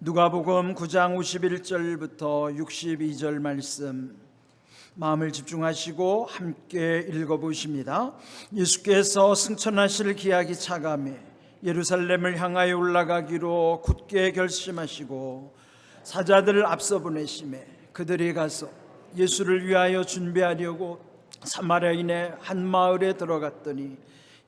누가복음 9장 51절부터 62절 말씀 마음을 집중하시고 함께 읽어보십니다. 예수께서 승천하실 기약이 차감해 예루살렘을 향하여 올라가기로 굳게 결심하시고 사자들을 앞서 보내시매 그들이 가서 예수를 위하여 준비하려고 사마리아인의 한 마을에 들어갔더니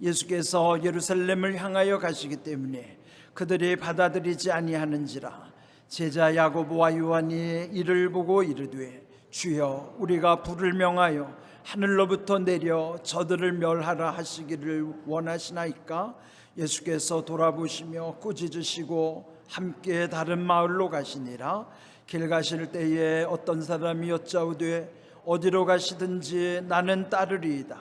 예수께서 예루살렘을 향하여 가시기 때문에 그들이 받아들이지 아니하는지라. 제자 야고보와 요한이 이를 보고 이르되 주여 우리가 불을 명하여 하늘로부터 내려 저들을 멸하라 하시기를 원하시나이까? 예수께서 돌아보시며 꾸짖으시고 함께 다른 마을로 가시니라. 길 가실 때에 어떤 사람이 여짜오되 어디로 가시든지 나는 따르리이다.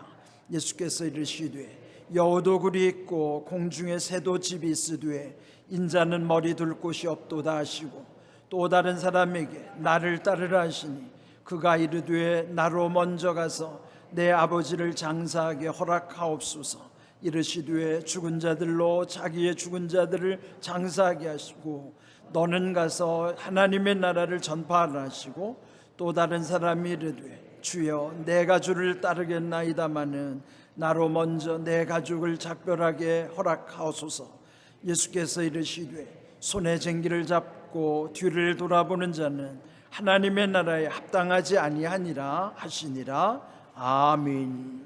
예수께서 이르시되 여우도 굴이 있고 공중에 새도 집이 있으되 인자는 머리 둘 곳이 없도다 하시고 또 다른 사람에게 나를 따르라 하시니 그가 이르되 나로 먼저 가서 내 아버지를 장사하게 허락하옵소서. 이르시되 죽은 자들로 자기의 죽은 자들을 장사하게 하시고 너는 가서 하나님의 나라를 전파하라 하시고 또 다른 사람이 이르되 주여 내가 주를 따르겠나이다마는 나로 먼저 내 가족을 작별하게 허락하옵소서. 예수께서 이르시되 손에 쟁기를 잡고 뒤를 돌아보는 자는 하나님의 나라에 합당하지 아니하니라 하시니라. 아멘.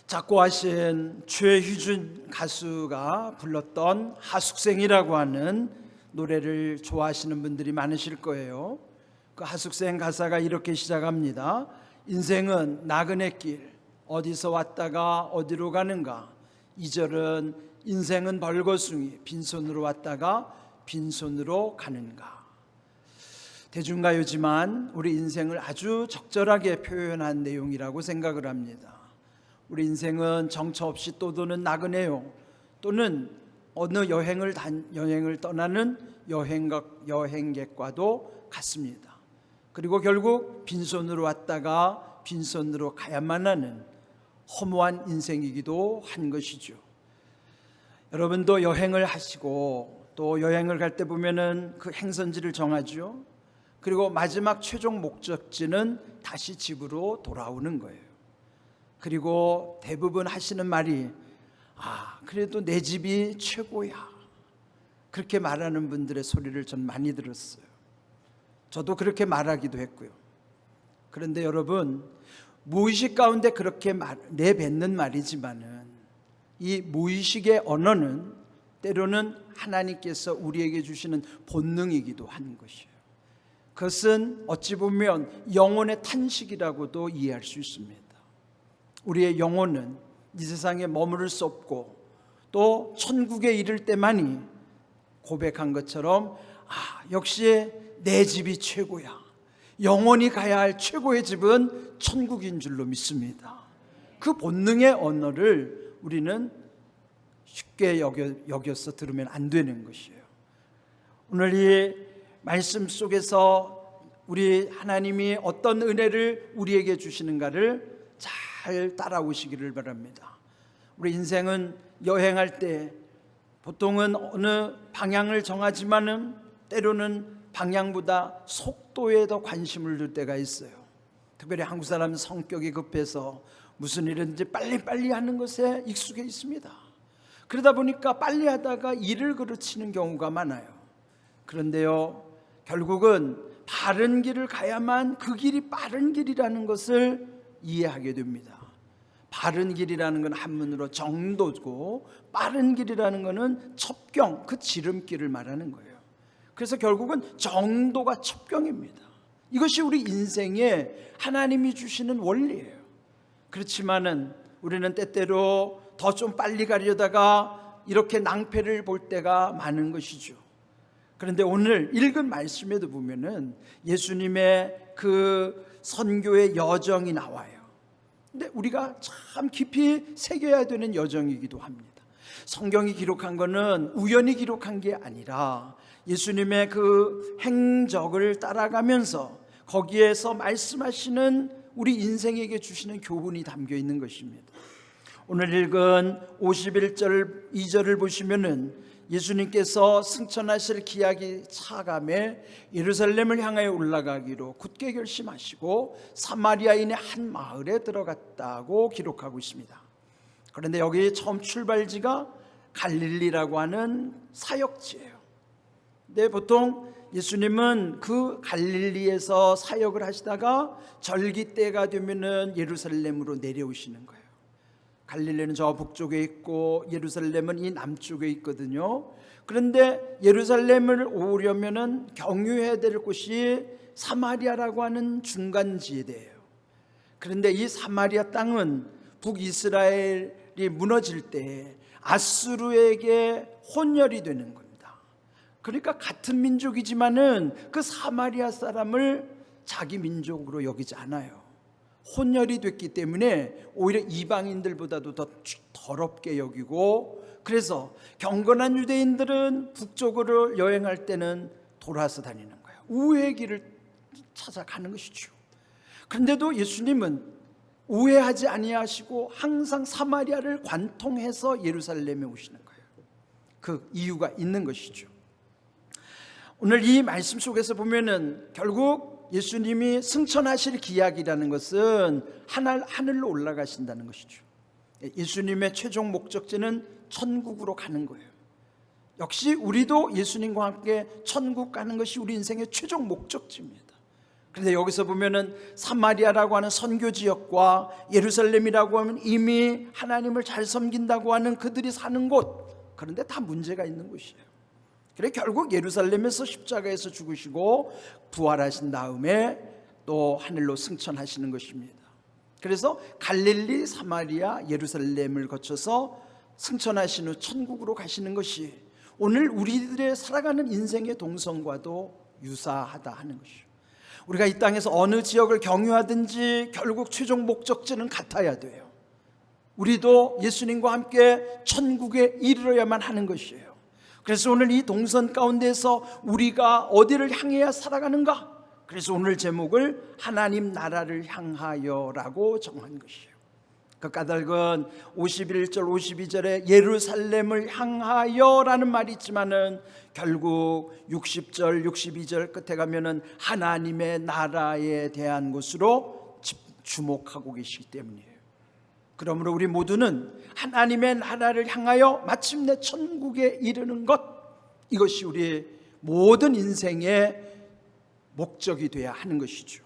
작곡하신 최희준 가수가 불렀던 하숙생이라고 하는 노래를 좋아하시는 분들이 많으실 거예요. 그 하숙생 가사가 이렇게 시작합니다. 인생은 나그네 길 어디서 왔다가 어디로 가는가. 2절은 인생은 벌거숭이 빈손으로 왔다가 빈손으로 가는가. 대중가요지만 우리 인생을 아주 적절하게 표현한 내용이라고 생각을 합니다. 우리 인생은 정처 없이 떠도는 나그네요, 또는 어느 여행을 떠나는 여행객과도 같습니다. 그리고 결국 빈손으로 왔다가 빈손으로 가야만 하는 허무한 인생이기도 한 것이죠. 여러분도 여행을 하시고 또 여행을 갈 때 보면은 그 행선지를 정하죠. 그리고 마지막 최종 목적지는 다시 집으로 돌아오는 거예요. 그리고 대부분 하시는 말이 그래도 내 집이 최고야, 그렇게 말하는 분들의 소리를 전 많이 들었어요. 저도 그렇게 말하기도 했고요. 그런데 여러분, 무의식 가운데 그렇게 내뱉는 말이지만은 이 무의식의 언어는 때로는 하나님께서 우리에게 주시는 본능이기도 한 것이에요. 그것은 어찌 보면 영혼의 탄식이라고도 이해할 수 있습니다. 우리의 영혼은 이 세상에 머무를 수 없고 또 천국에 이를 때만이 고백한 것처럼 역시 내 집이 최고야, 영원히 가야 할 최고의 집은 천국인 줄로 믿습니다. 그 본능의 언어를 우리는 쉽게 여겨서 들으면 안 되는 것이에요. 오늘 이 말씀 속에서 우리 하나님이 어떤 은혜를 우리에게 주시는가를 잘 따라오시기를 바랍니다. 우리 인생은 여행할 때 보통은 어느 방향을 정하지만은 때로는 방향보다 속도에 더 관심을 둘 때가 있어요. 특별히 한국 사람은 성격이 급해서 무슨 일이든지 빨리빨리 하는 것에 익숙해 있습니다. 그러다 보니까 빨리 하다가 일을 그르치는 경우가 많아요. 그런데요, 결국은 바른 길을 가야만 그 길이 빠른 길이라는 것을 이해하게 됩니다. 바른 길이라는 건 한문으로 정도고 빠른 길이라는 것은 첩경, 그 지름길을 말하는 거예요. 그래서 결국은 정도가 첩경입니다. 이것이 우리 인생에 하나님이 주시는 원리예요. 그렇지만은 우리는 때때로 더 좀 빨리 가려다가 이렇게 낭패를 볼 때가 많은 것이죠. 그런데 오늘 읽은 말씀에도 보면은 예수님의 그 선교의 여정이 나와요. 근데 우리가 참 깊이 새겨야 되는 여정이기도 합니다. 성경이 기록한 거는 우연히 기록한 게 아니라 예수님의 그 행적을 따라가면서 거기에서 말씀하시는 우리 인생에게 주시는 교훈이 담겨 있는 것입니다. 오늘 읽은 51절 2절을 보시면은 예수님께서 승천하실 기약이 차감해 예루살렘을 향하여 올라가기로 굳게 결심하시고 사마리아인의 한 마을에 들어갔다고 기록하고 있습니다. 그런데 여기 처음 출발지가 갈릴리라고 하는 사역지예요. 근데 보통 예수님은 그 갈릴리에서 사역을 하시다가 절기 때가 되면은 예루살렘으로 내려오시는 거예요. 갈릴리는 저 북쪽에 있고 예루살렘은 이 남쪽에 있거든요. 그런데 예루살렘을 오려면은 경유해야 될 곳이 사마리아라고 하는 중간지대예요. 그런데 이 사마리아 땅은 북이스라엘이 무너질 때 아수르에게 혼혈이 되는 겁니다. 그러니까 같은 민족이지만은 그 사마리아 사람을 자기 민족으로 여기지 않아요. 혼혈이 됐기 때문에 오히려 이방인들보다도 더 더럽게 여기고, 그래서 경건한 유대인들은 북쪽으로 여행할 때는 돌아서 다니는 거예요. 우회의 길을 찾아가는 것이죠. 그런데도 예수님은 우회하지 아니하시고 항상 사마리아를 관통해서 예루살렘에 오시는 거예요. 그 이유가 있는 것이죠. 오늘 이 말씀 속에서 보면은 결국 예수님이 승천하실 기약이라는 것은 하늘로 올라가신다는 것이죠. 예수님의 최종 목적지는 천국으로 가는 거예요. 역시 우리도 예수님과 함께 천국 가는 것이 우리 인생의 최종 목적지입니다. 그런데 여기서 보면은 사마리아라고 하는 선교 지역과 예루살렘이라고 하면 이미 하나님을 잘 섬긴다고 하는 그들이 사는 곳, 그런데 다 문제가 있는 곳이에요. 그래 결국 예루살렘에서 십자가에서 죽으시고 부활하신 다음에 또 하늘로 승천하시는 것입니다. 그래서 갈릴리, 사마리아, 예루살렘을 거쳐서 승천하신 후 천국으로 가시는 것이 오늘 우리들의 살아가는 인생의 동선과도 유사하다 하는 것이죠. 우리가 이 땅에서 어느 지역을 경유하든지 결국 최종 목적지는 같아야 돼요. 우리도 예수님과 함께 천국에 이르러야만 하는 것이에요. 그래서 오늘 이 동선 가운데서 우리가 어디를 향해야 살아가는가? 그래서 오늘 제목을 하나님 나라를 향하여라고 정한 것이에요. 그 까닭은 51절 52절에 예루살렘을 향하여라는 말이 있지만은 결국 60절 62절 끝에 가면은 하나님의 나라에 대한 것으로 주목하고 계시기 때문이에요. 그러므로 우리 모두는 하나님의 나라를 향하여 마침내 천국에 이르는 것, 이것이 우리의 모든 인생의 목적이 되어야 하는 것이죠.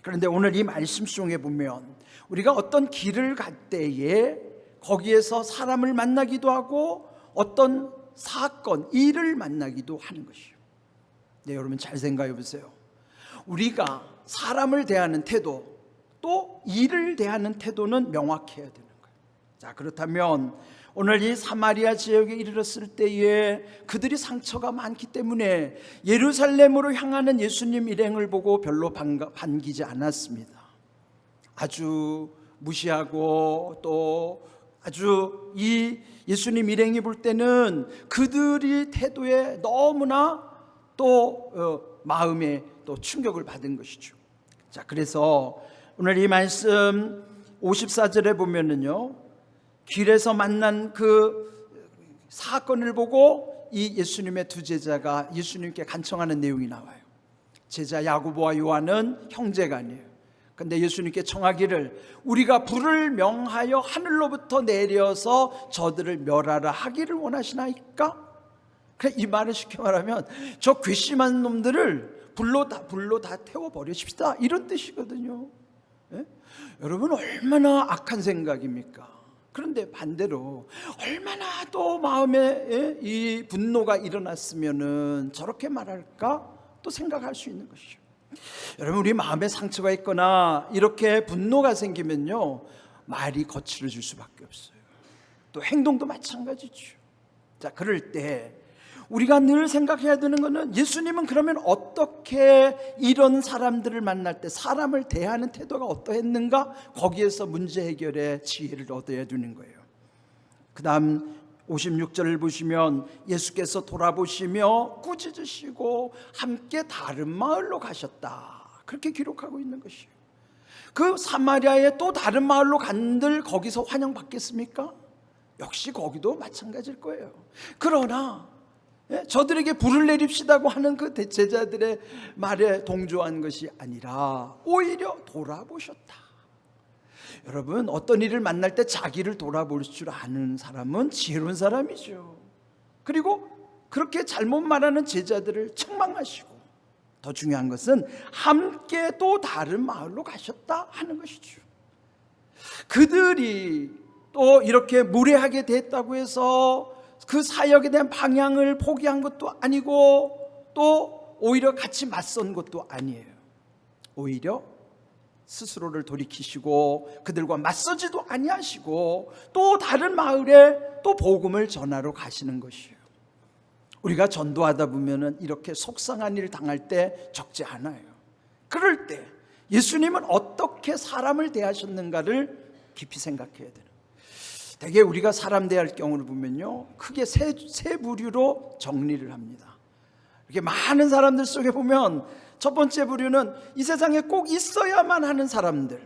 그런데 오늘 이 말씀 속에 보면 우리가 어떤 길을 갈 때에 거기에서 사람을 만나기도 하고 어떤 사건, 일을 만나기도 하는 것이요. 네, 여러분 잘 생각해 보세요. 우리가 사람을 대하는 태도, 또 일을 대하는 태도는 명확해야 되는 거예요. 자, 그렇다면 오늘 이 사마리아 지역에 이르렀을 때에 그들이 상처가 많기 때문에 예루살렘으로 향하는 예수님 일행을 보고 별로 반기지 않았습니다. 아주 무시하고 또 아주 이 예수님 일행이 볼 때는 그들이 태도에 너무나 또 마음에 또 충격을 받은 것이죠. 자, 그래서 오늘 이 말씀 54절에 보면은요, 길에서 만난 그 사건을 보고 이 예수님의 두 제자가 예수님께 간청하는 내용이 나와요. 제자 야고보와 요한은 형제간이에요. 근데 예수님께 청하기를 우리가 불을 명하여 하늘로부터 내려서 저들을 멸하라 하기를 원하시나이까? 이 말을 쉽게 말하면 저 괘씸한 놈들을 불로 다 태워버리십시다, 이런 뜻이거든요. 예? 여러분 얼마나 악한 생각입니까? 그런데 반대로 얼마나 또 마음에 이 분노가 일어났으면은 저렇게 말할까 또 생각할 수 있는 것이죠. 여러분 우리 마음에 상처가 있거나 이렇게 분노가 생기면요 말이 거칠어질 수밖에 없어요. 또 행동도 마찬가지죠. 자, 그럴 때 우리가 늘 생각해야 되는 것은 예수님은 그러면 어떻게 이런 사람들을 만날 때 사람을 대하는 태도가 어떠했는가, 거기에서 문제 해결의 지혜를 얻어야 되는 거예요. 그 다음 56절을 보시면 예수께서 돌아보시며 꾸짖으시고 함께 다른 마을로 가셨다, 그렇게 기록하고 있는 것이에요. 그 사마리아의 또 다른 마을로 간들 거기서 환영받겠습니까? 역시 거기도 마찬가지일 거예요. 그러나 저들에게 불을 내립시다고 하는 그 제자들의 말에 동조한 것이 아니라 오히려 돌아보셨다. 여러분, 어떤 일을 만날 때 자기를 돌아볼 줄 아는 사람은 지혜로운 사람이죠. 그리고 그렇게 잘못 말하는 제자들을 책망하시고, 더 중요한 것은 함께 또 다른 마을로 가셨다 하는 것이죠. 그들이 또 이렇게 무례하게 됐다고 해서 그 사역에 대한 방향을 포기한 것도 아니고, 또 오히려 같이 맞선 것도 아니에요. 오히려 스스로를 돌이키시고 그들과 맞서지도 아니하시고 또 다른 마을에 또 복음을 전하러 가시는 것이에요. 우리가 전도하다 보면은 이렇게 속상한 일 당할 때 적지 않아요. 그럴 때 예수님은 어떻게 사람을 대하셨는가를 깊이 생각해야 돼요. 대개 우리가 사람 대할 경우를 보면요, 크게 세 부류로 정리를 합니다. 이렇게 많은 사람들 속에 보면 첫 번째 부류는 이 세상에 꼭 있어야만 하는 사람들,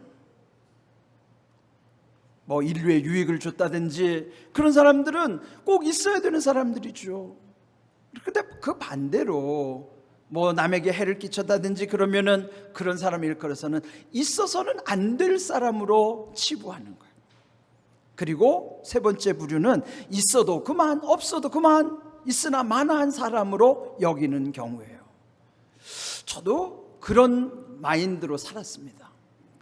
뭐 인류에 유익을 줬다든지 그런 사람들은 꼭 있어야 되는 사람들이죠. 그런데 그 반대로 뭐 남에게 해를 끼쳤다든지 그러면은 그런 사람을 일컬어서는 있어서는 안 될 사람으로 치부하는 거예요. 그리고 세 번째 부류는 있어도 그만 없어도 그만 있으나 마나한 사람으로 여기는 경우예요. 저도 그런 마인드로 살았습니다.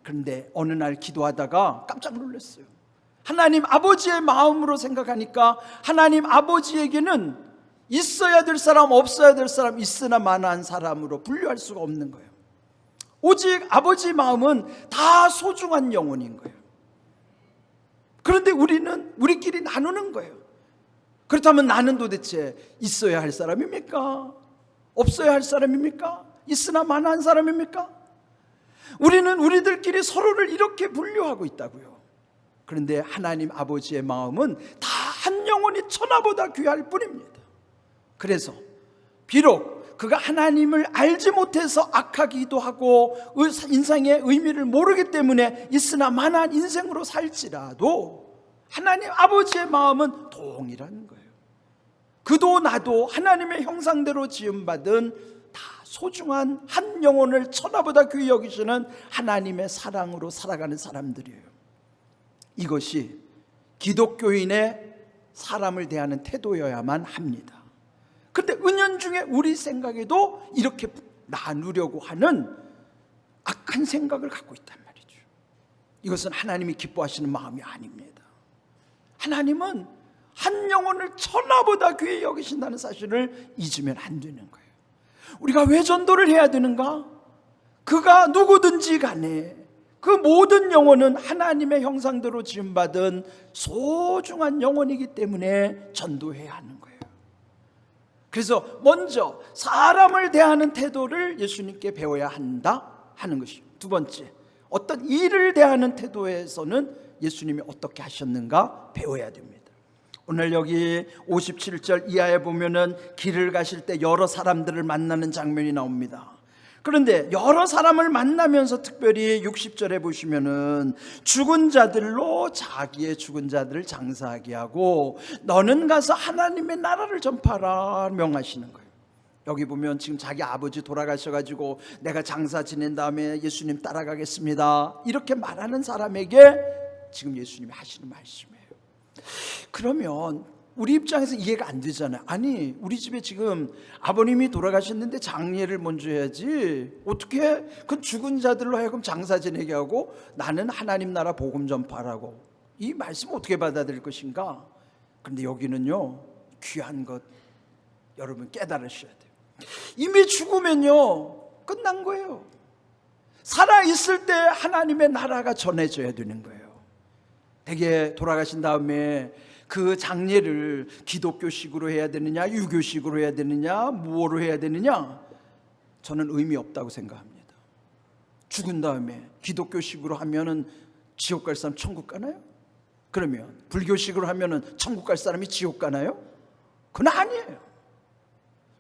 그런데 어느 날 기도하다가 깜짝 놀랐어요. 하나님 아버지의 마음으로 생각하니까 하나님 아버지에게는 있어야 될 사람 없어야 될 사람 있으나 마나한 사람으로 분류할 수가 없는 거예요. 오직 아버지 마음은 다 소중한 영혼인 거예요. 그런데 우리는 우리끼리 나누는 거예요. 그렇다면 나는 도대체 있어야 할 사람입니까? 없어야 할 사람입니까? 있으나 마나한 사람입니까? 우리는 우리들끼리 서로를 이렇게 분류하고 있다고요. 그런데 하나님 아버지의 마음은 다 한 영혼이 천하보다 귀할 뿐입니다. 그래서 비록 그가 하나님을 알지 못해서 악하기도 하고 인생의 의미를 모르기 때문에 있으나 마나한 인생으로 살지라도 하나님 아버지의 마음은 동일한 거예요. 그도 나도 하나님의 형상대로 지음받은 다 소중한 한 영혼을 천하보다 귀히 여기시는 하나님의 사랑으로 살아가는 사람들이에요. 이것이 기독교인의 사람을 대하는 태도여야만 합니다. 그런데 은연중에 우리 생각에도 이렇게 나누려고 하는 악한 생각을 갖고 있단 말이죠. 이것은 하나님이 기뻐하시는 마음이 아닙니다. 하나님은 한 영혼을 천하보다 귀히 여기신다는 사실을 잊으면 안 되는 거예요. 우리가 왜 전도를 해야 되는가? 그가 누구든지 간에 그 모든 영혼은 하나님의 형상대로 지음받은 소중한 영혼이기 때문에 전도해야 하는 거예요. 그래서 먼저 사람을 대하는 태도를 예수님께 배워야 한다 하는 것이죠. 두 번째, 어떤 일을 대하는 태도에서는 예수님이 어떻게 하셨는가 배워야 됩니다. 오늘 여기 57절 이하에 보면은 길을 가실 때 여러 사람들을 만나는 장면이 나옵니다. 그런데 여러 사람을 만나면서 특별히 60절에 보시면은 죽은 자들로 자기의 죽은 자들을 장사하게 하고 너는 가서 하나님의 나라를 전파하라 명하시는 거예요. 여기 보면 지금 자기 아버지 돌아가셔가지고 내가 장사 지낸 다음에 예수님 따라가겠습니다 이렇게 말하는 사람에게 지금 예수님이 하시는 말씀이에요. 그러면 우리 입장에서 이해가 안 되잖아요. 아니 우리 집에 지금 아버님이 돌아가셨는데 장례를 먼저 해야지 어떻게 그 죽은 자들로 하여금 장사 지내게 하고 나는 하나님 나라 복음 전파라고, 이 말씀 어떻게 받아들일 것인가? 그런데 여기는요 귀한 것 여러분 깨달으셔야 돼요. 이미 죽으면요 끝난 거예요. 살아있을 때 하나님의 나라가 전해져야 되는 거예요. 대개 돌아가신 다음에 그 장례를 기독교식으로 해야 되느냐 유교식으로 해야 되느냐 무엇으로 해야 되느냐, 저는 의미 없다고 생각합니다. 죽은 다음에 기독교식으로 하면은 지옥 갈 사람 천국 가나요? 그러면 불교식으로 하면은 천국 갈 사람이 지옥 가나요? 그건 아니에요.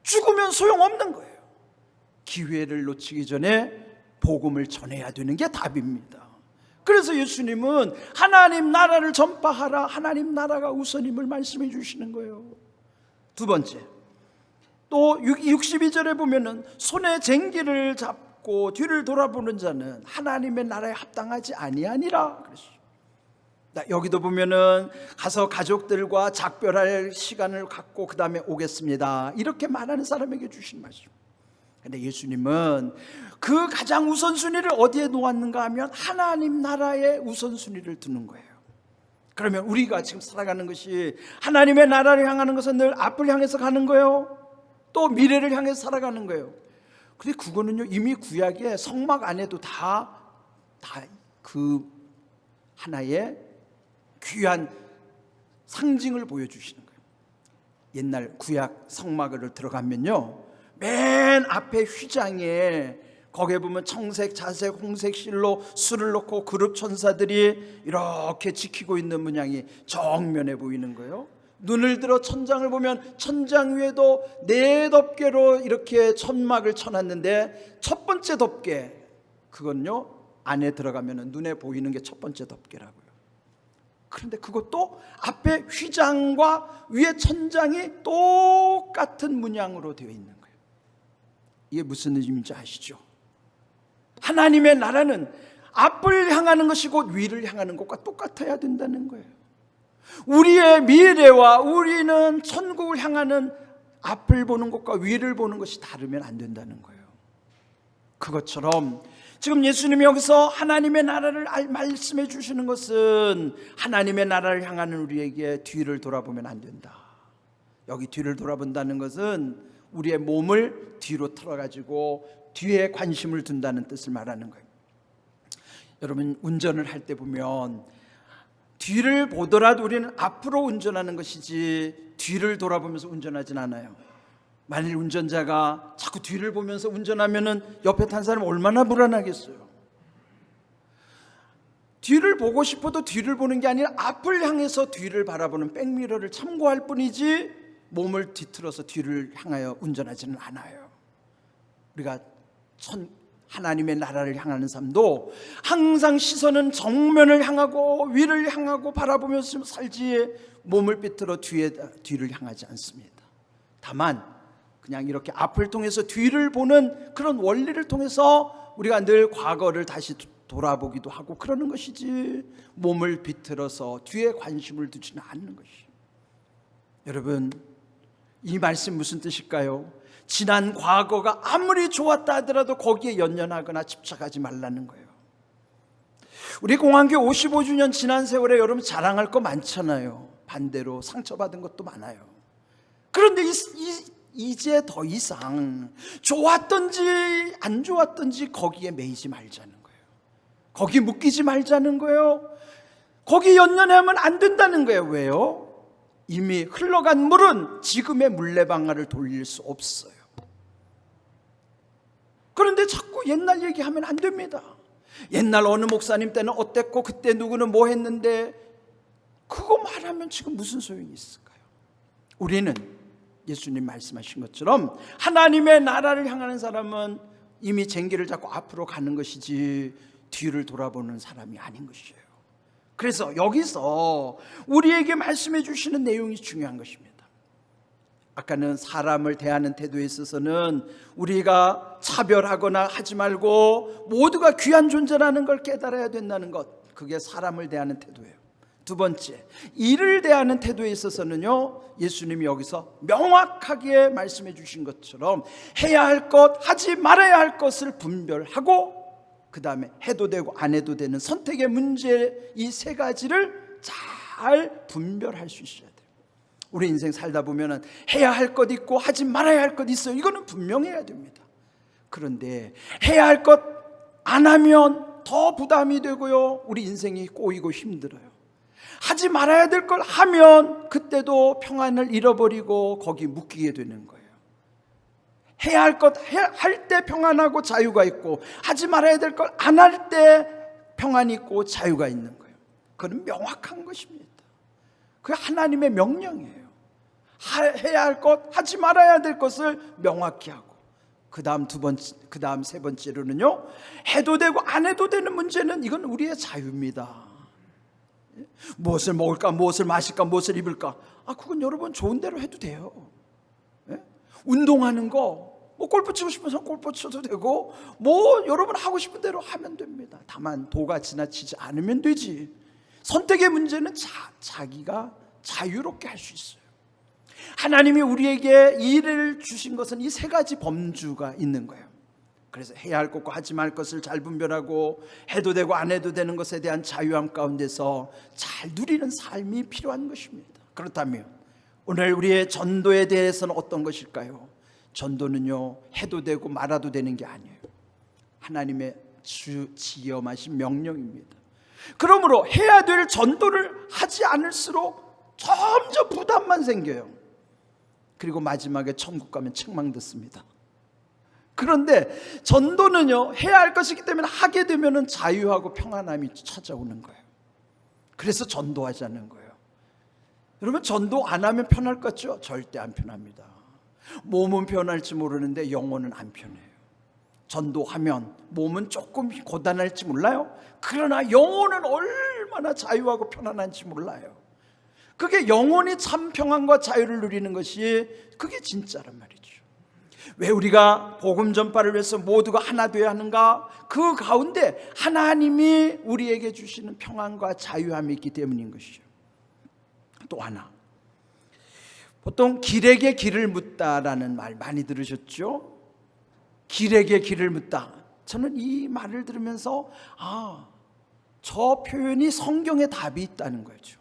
죽으면 소용없는 거예요. 기회를 놓치기 전에 복음을 전해야 되는 게 답입니다. 그래서 예수님은 하나님 나라를 전파하라, 하나님 나라가 우선임을 말씀해 주시는 거예요. 두 번째, 또 62절에 보면은 손에 쟁기를 잡고 뒤를 돌아보는 자는 하나님의 나라에 합당하지 아니하니라 그랬어요. 여기도 보면은 가서 가족들과 작별할 시간을 갖고 그 다음에 오겠습니다, 이렇게 말하는 사람에게 주신 말씀. 근데 예수님은 그 가장 우선순위를 어디에 놓았는가 하면 하나님 나라에 우선순위를 두는 거예요. 그러면 우리가 지금 살아가는 것이 하나님의 나라를 향하는 것은 늘 앞을 향해서 가는 거예요, 또 미래를 향해서 살아가는 거예요. 근데 그거는요, 이미 구약의 성막 안에도 다 그 하나의 귀한 상징을 보여주시는 거예요. 옛날 구약 성막을 들어가면요, 맨 앞에 휘장에 거기에 보면 청색, 자색, 홍색 실로 술을 놓고 그룹 천사들이 이렇게 지키고 있는 문양이 정면에 보이는 거예요. 눈을 들어 천장을 보면 천장 위에도 4덮개로 이렇게 천막을 쳐놨는데 첫 번째 덮개, 그건요 안에 들어가면 눈에 보이는 게 첫 번째 덮개라고요. 그런데 그것도 앞에 휘장과 위에 천장이 똑같은 문양으로 되어 있는 거예요. 이게 무슨 의미인지 아시죠? 하나님의 나라는 앞을 향하는 것이 곧 위를 향하는 것과 똑같아야 된다는 거예요. 우리의 미래와 우리는 천국을 향하는 앞을 보는 것과 위를 보는 것이 다르면 안 된다는 거예요. 그것처럼 지금 예수님이 여기서 하나님의 나라를 말씀해 주시는 것은 하나님의 나라를 향하는 우리에게 뒤를 돌아보면 안 된다. 여기 뒤를 돌아본다는 것은 우리의 몸을 뒤로 틀어가지고 뒤에 관심을 둔다는 뜻을 말하는 거예요. 여러분, 운전을 할 때 보면 뒤를 보더라도 우리는 앞으로 운전하는 것이지 뒤를 돌아보면서 운전하진 않아요. 만일 운전자가 자꾸 뒤를 보면서 운전하면은 옆에 탄 사람은 얼마나 불안하겠어요. 뒤를 보고 싶어도 뒤를 보는 게 아니라 앞을 향해서 뒤를 바라보는 백미러를 참고할 뿐이지 몸을 뒤틀어서 뒤를 향하여 운전하지는 않아요. 우리가 하나님의 나라를 향하는 삶도 항상 시선은 정면을 향하고 위를 향하고 바라보면서 살지 몸을 비틀어 뒤를 향하지 않습니다. 다만 그냥 이렇게 앞을 통해서 뒤를 보는 그런 원리를 통해서 우리가 늘 과거를 다시 돌아보기도 하고 그러는 것이지 몸을 비틀어서 뒤에 관심을 두지는 않는 것이에요. 여러분, 이 말씀 무슨 뜻일까요? 지난 과거가 아무리 좋았다 하더라도 거기에 연연하거나 집착하지 말라는 거예요. 우리 공안교 55주년 지난 세월에 여러분 자랑할 거 많잖아요. 반대로 상처받은 것도 많아요. 그런데 이제 더 이상 좋았던지 안 좋았던지 거기에 매이지 말자는 거예요. 거기 묶이지 말자는 거예요. 거기 연연하면 안 된다는 거예요. 왜요? 이미 흘러간 물은 지금의 물레방아를 돌릴 수 없어요. 그런데 자꾸 옛날 얘기하면 안 됩니다. 옛날 어느 목사님 때는 어땠고 그때 누구는 뭐 했는데 그거 말하면 지금 무슨 소용이 있을까요? 우리는 예수님 말씀하신 것처럼 하나님의 나라를 향하는 사람은 이미 쟁기를 잡고 앞으로 가는 것이지 뒤를 돌아보는 사람이 아닌 것이에요. 그래서 여기서 우리에게 말씀해 주시는 내용이 중요한 것입니다. 아까는 사람을 대하는 태도에 있어서는 우리가 차별하거나 하지 말고 모두가 귀한 존재라는 걸 깨달아야 된다는 것, 그게 사람을 대하는 태도예요. 두 번째, 일을 대하는 태도에 있어서는요, 예수님이 여기서 명확하게 말씀해 주신 것처럼 해야 할 것, 하지 말아야 할 것을 분별하고 그 다음에 해도 되고 안 해도 되는 선택의 문제, 이 세 가지를 잘 분별할 수 있어야 돼요. 우리 인생 살다 보면 해야 할 것 있고 하지 말아야 할 것 있어요. 이거는 분명해야 됩니다. 그런데 해야 할 것 안 하면 더 부담이 되고요, 우리 인생이 꼬이고 힘들어요. 하지 말아야 될 걸 하면 그때도 평안을 잃어버리고 거기 묶이게 되는 거예요. 해야 할 것 할 때 평안하고 자유가 있고 하지 말아야 될 걸 안 할 때 평안이 있고 자유가 있는 거예요. 그건 명확한 것입니다. 그게 하나님의 명령이에요. 해야 할 것, 하지 말아야 될 것을 명확히 하고 그 다음 세 번째로는요, 해도 되고 안 해도 되는 문제는 이건 우리의 자유입니다. 무엇을 먹을까, 무엇을 마실까, 무엇을 입을까, 그건 여러분 좋은 대로 해도 돼요. 운동하는 거, 골프 치고 싶으면 골프 쳐도 되고, 여러분 하고 싶은 대로 하면 됩니다. 다만 도가 지나치지 않으면 되지. 선택의 문제는 자기가 자유롭게 할 수 있어요. 하나님이 우리에게 일을 주신 것은 이 세 가지 범주가 있는 거예요. 그래서 해야 할 것과 하지 말 것을 잘 분별하고, 해도 되고 안 해도 되는 것에 대한 자유함 가운데서 잘 누리는 삶이 필요한 것입니다. 그렇다면 오늘 우리의 전도에 대해서는 어떤 것일까요? 전도는요, 해도 되고 말아도 되는 게 아니에요. 하나님의 지엄하신 명령입니다. 그러므로 해야 될 전도를 하지 않을수록 점점 부담만 생겨요. 그리고 마지막에 천국 가면 책망 듣습니다. 그런데 전도는요, 해야 할 것이기 때문에 하게 되면 자유하고 평안함이 찾아오는 거예요. 그래서 전도하자는 거예요. 여러분, 전도 안 하면 편할 것 같죠? 절대 안 편합니다. 몸은 편할지 모르는데 영혼은 안 편해요. 전도하면 몸은 조금 고단할지 몰라요. 그러나 영혼은 얼마나 자유하고 편안한지 몰라요. 그게 영혼이 참 평안과 자유를 누리는 것이 그게 진짜란 말이죠. 왜 우리가 복음 전파를 위해서 모두가 하나 되어야 하는가? 그 가운데 하나님이 우리에게 주시는 평안과 자유함이 있기 때문인 것이죠. 또 하나, 보통 길에게 길을 묻다라는 말 많이 들으셨죠? 길에게 길을 묻다. 저는 이 말을 들으면서 저 표현이 성경에 답이 있다는 거죠.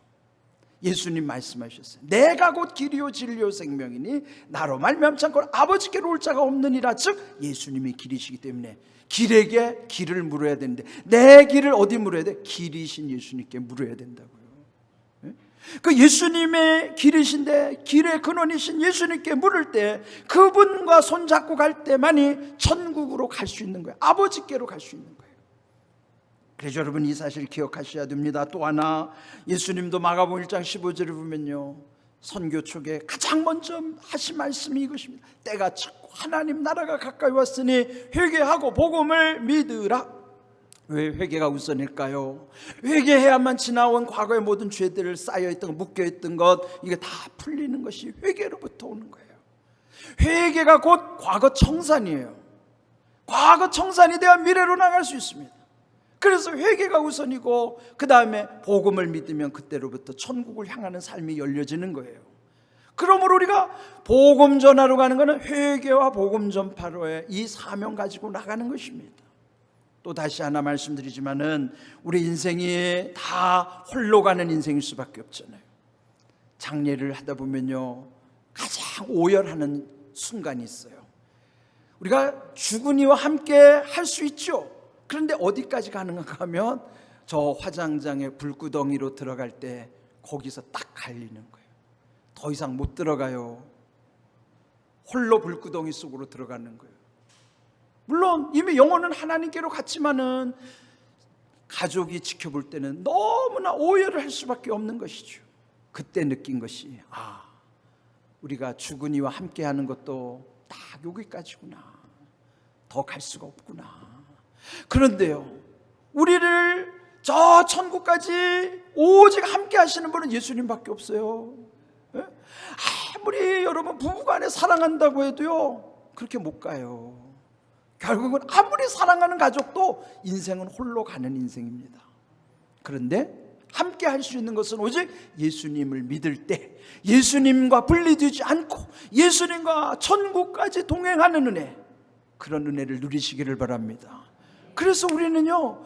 예수님 말씀하셨어요. 내가 곧 길이요 진리요 생명이니 나로 말미암지 않고 아버지께로 올 자가 없느니라. 즉 예수님이 길이시기 때문에 길에게 길을 물어야 되는데, 내 길을 어디 물어야 돼? 길이신 예수님께 물어야 된다고요. 그 예수님의 길이신데, 길의 근원이신 예수님께 물을 때, 그분과 손잡고 갈 때만이 천국으로 갈 수 있는 거예요. 아버지께로 갈 수 있는 거예요. 그래서 여러분, 이 사실 기억하셔야 됩니다. 또 하나, 예수님도 마가복음 1장 15절을 보면요, 선교 초기에 가장 먼저 하신 말씀이 이것입니다. 때가 찼고 하나님 나라가 가까이 왔으니 회개하고 복음을 믿으라. 왜 회개가 우선일까요? 회개해야만 지나온 과거의 모든 죄들을 쌓여있던 것, 묶여있던 것, 이게 다 풀리는 것이 회개로부터 오는 거예요. 회개가 곧 과거 청산이에요. 과거 청산이 되어 미래로 나갈 수 있습니다. 그래서 회개가 우선이고, 그 다음에 복음을 믿으면 그때로부터 천국을 향하는 삶이 열려지는 거예요. 그러므로 우리가 복음 전하러 가는 것은 회개와 복음 전파로의 이 사명 가지고 나가는 것입니다. 또 다시 하나 말씀드리지만은, 우리 인생이 다 홀로 가는 인생일 수밖에 없잖아요. 장례를 하다 보면요, 가장 오열하는 순간이 있어요. 우리가 죽은 이와 함께 할 수 있죠. 그런데 어디까지 가능한가 하면, 저 화장장에 불구덩이로 들어갈 때 거기서 딱 갈리는 거예요. 더 이상 못 들어가요. 홀로 불구덩이 속으로 들어가는 거예요. 물론 이미 영혼은 하나님께로 갔지만은 가족이 지켜볼 때는 너무나 오해를 할 수밖에 없는 것이죠. 그때 느낀 것이, 우리가 죽은 이와 함께하는 것도 딱 여기까지구나. 더 갈 수가 없구나. 그런데요, 우리를 저 천국까지 오직 함께 하시는 분은 예수님밖에 없어요. 아무리 여러분 부부간에 사랑한다고 해도요, 그렇게 못 가요. 결국은 아무리 사랑하는 가족도 인생은 홀로 가는 인생입니다. 그런데 함께 할 수 있는 것은 오직 예수님을 믿을 때, 예수님과 분리되지 않고 예수님과 천국까지 동행하는 은혜, 그런 은혜를 누리시기를 바랍니다. 그래서 우리는요,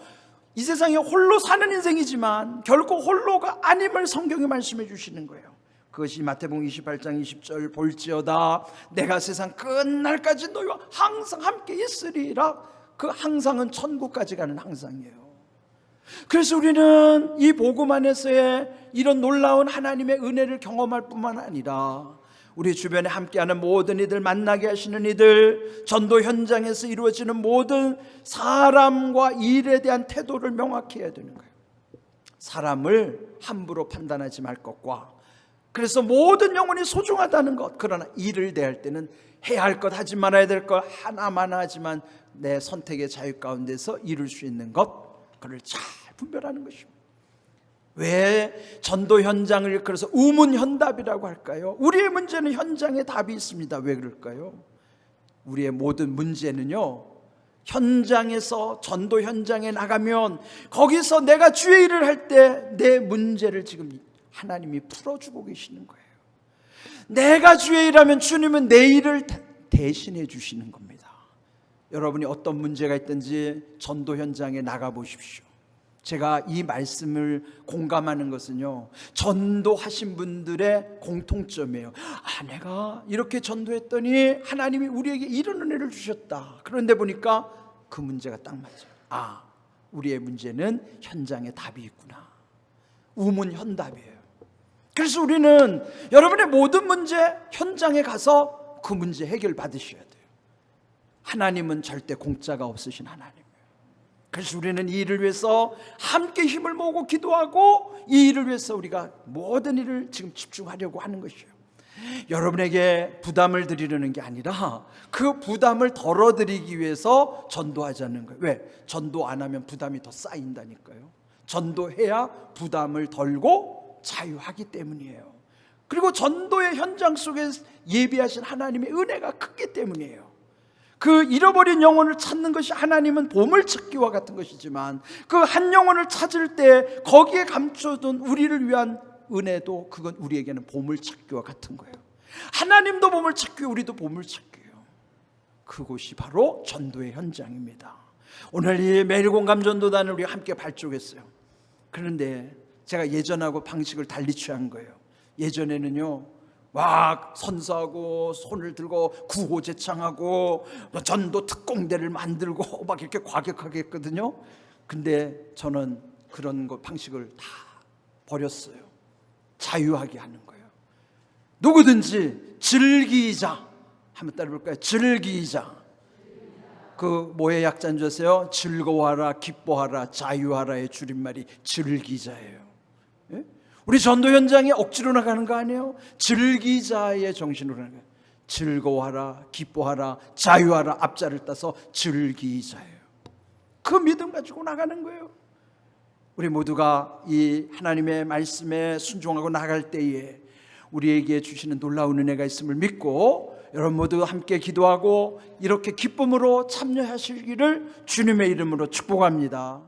이 세상에 홀로 사는 인생이지만 결코 홀로가 아님을 성경이 말씀해 주시는 거예요. 그것이 마태복음 28장 20절, 볼지어다 내가 세상 끝날까지 너희와 항상 함께 있으리라. 그 항상은 천국까지 가는 항상이에요. 그래서 우리는 이 복음 안에서의 이런 놀라운 하나님의 은혜를 경험할 뿐만 아니라, 우리 주변에 함께하는 모든 이들, 만나게 하시는 이들, 전도 현장에서 이루어지는 모든 사람과 일에 대한 태도를 명확히 해야 되는 거예요. 사람을 함부로 판단하지 말 것과, 그래서 모든 영혼이 소중하다는 것, 그러나 일을 대할 때는 해야 할 것, 하지 말아야 될 것 하나만 하지만 내 선택의 자유 가운데서 이룰 수 있는 것, 그걸 잘 분별하는 것입니다. 왜 전도 현장을 그래서 우문현답이라고 할까요? 우리의 문제는 현장에 답이 있습니다. 왜 그럴까요? 우리의 모든 문제는요, 현장에서 전도 현장에 나가면 거기서 내가 주의 일을 할 때 내 문제를 지금 하나님이 풀어주고 계시는 거예요. 내가 주의 일하면 주님은 내 일을 대신해 주시는 겁니다. 여러분이 어떤 문제가 있든지 전도 현장에 나가 보십시오. 제가 이 말씀을 공감하는 것은요, 전도하신 분들의 공통점이에요. 내가 이렇게 전도했더니 하나님이 우리에게 이런 은혜를 주셨다. 그런데 보니까 그 문제가 딱 맞아요. 우리의 문제는 현장에 답이 있구나. 우문현답이에요. 그래서 우리는 여러분의 모든 문제 현장에 가서 그 문제 해결 받으셔야 돼요. 하나님은 절대 공짜가 없으신 하나님. 그래서 우리는 이 일을 위해서 함께 힘을 모으고 기도하고 이 일을 위해서 우리가 모든 일을 지금 집중하려고 하는 것이에요. 여러분에게 부담을 드리려는 게 아니라 그 부담을 덜어드리기 위해서 전도하자는 거예요. 왜? 전도 안 하면 부담이 더 쌓인다니까요. 전도해야 부담을 덜고 자유하기 때문이에요. 그리고 전도의 현장 속에 예비하신 하나님의 은혜가 크기 때문이에요. 그 잃어버린 영혼을 찾는 것이 하나님은 보물찾기와 같은 것이지만 그 한 영혼을 찾을 때 거기에 감춰둔 우리를 위한 은혜도 그건 우리에게는 보물찾기와 같은 거예요. 하나님도 보물찾기, 우리도 보물찾기예요. 그곳이 바로 전도의 현장입니다. 오늘 이 매일공감 전도단을 우리가 함께 발족했어요. 그런데 제가 예전하고 방식을 달리 취한 거예요. 예전에는요, 막 선서하고 손을 들고 구호제창하고 전도 특공대를 만들고 막 이렇게 과격하게 했거든요. 근데 저는 그런 거 방식을 다 버렸어요. 자유하게 하는 거예요. 누구든지 즐기자. 한번 따라해볼까요? 즐기자. 그 뭐의 약자인 줄 아세요? 즐거워하라, 기뻐하라, 자유하라의 줄임말이 즐기자예요. 예? 우리 전도 현장에 억지로 나가는 거 아니에요? 즐기자의 정신으로 나가는 거예요. 즐거워하라, 기뻐하라, 자유하라, 앞자를 따서 즐기자예요. 그 믿음 가지고 나가는 거예요. 우리 모두가 이 하나님의 말씀에 순종하고 나갈 때에 우리에게 주시는 놀라운 은혜가 있음을 믿고 여러분 모두 함께 기도하고 이렇게 기쁨으로 참여하시기를 주님의 이름으로 축복합니다.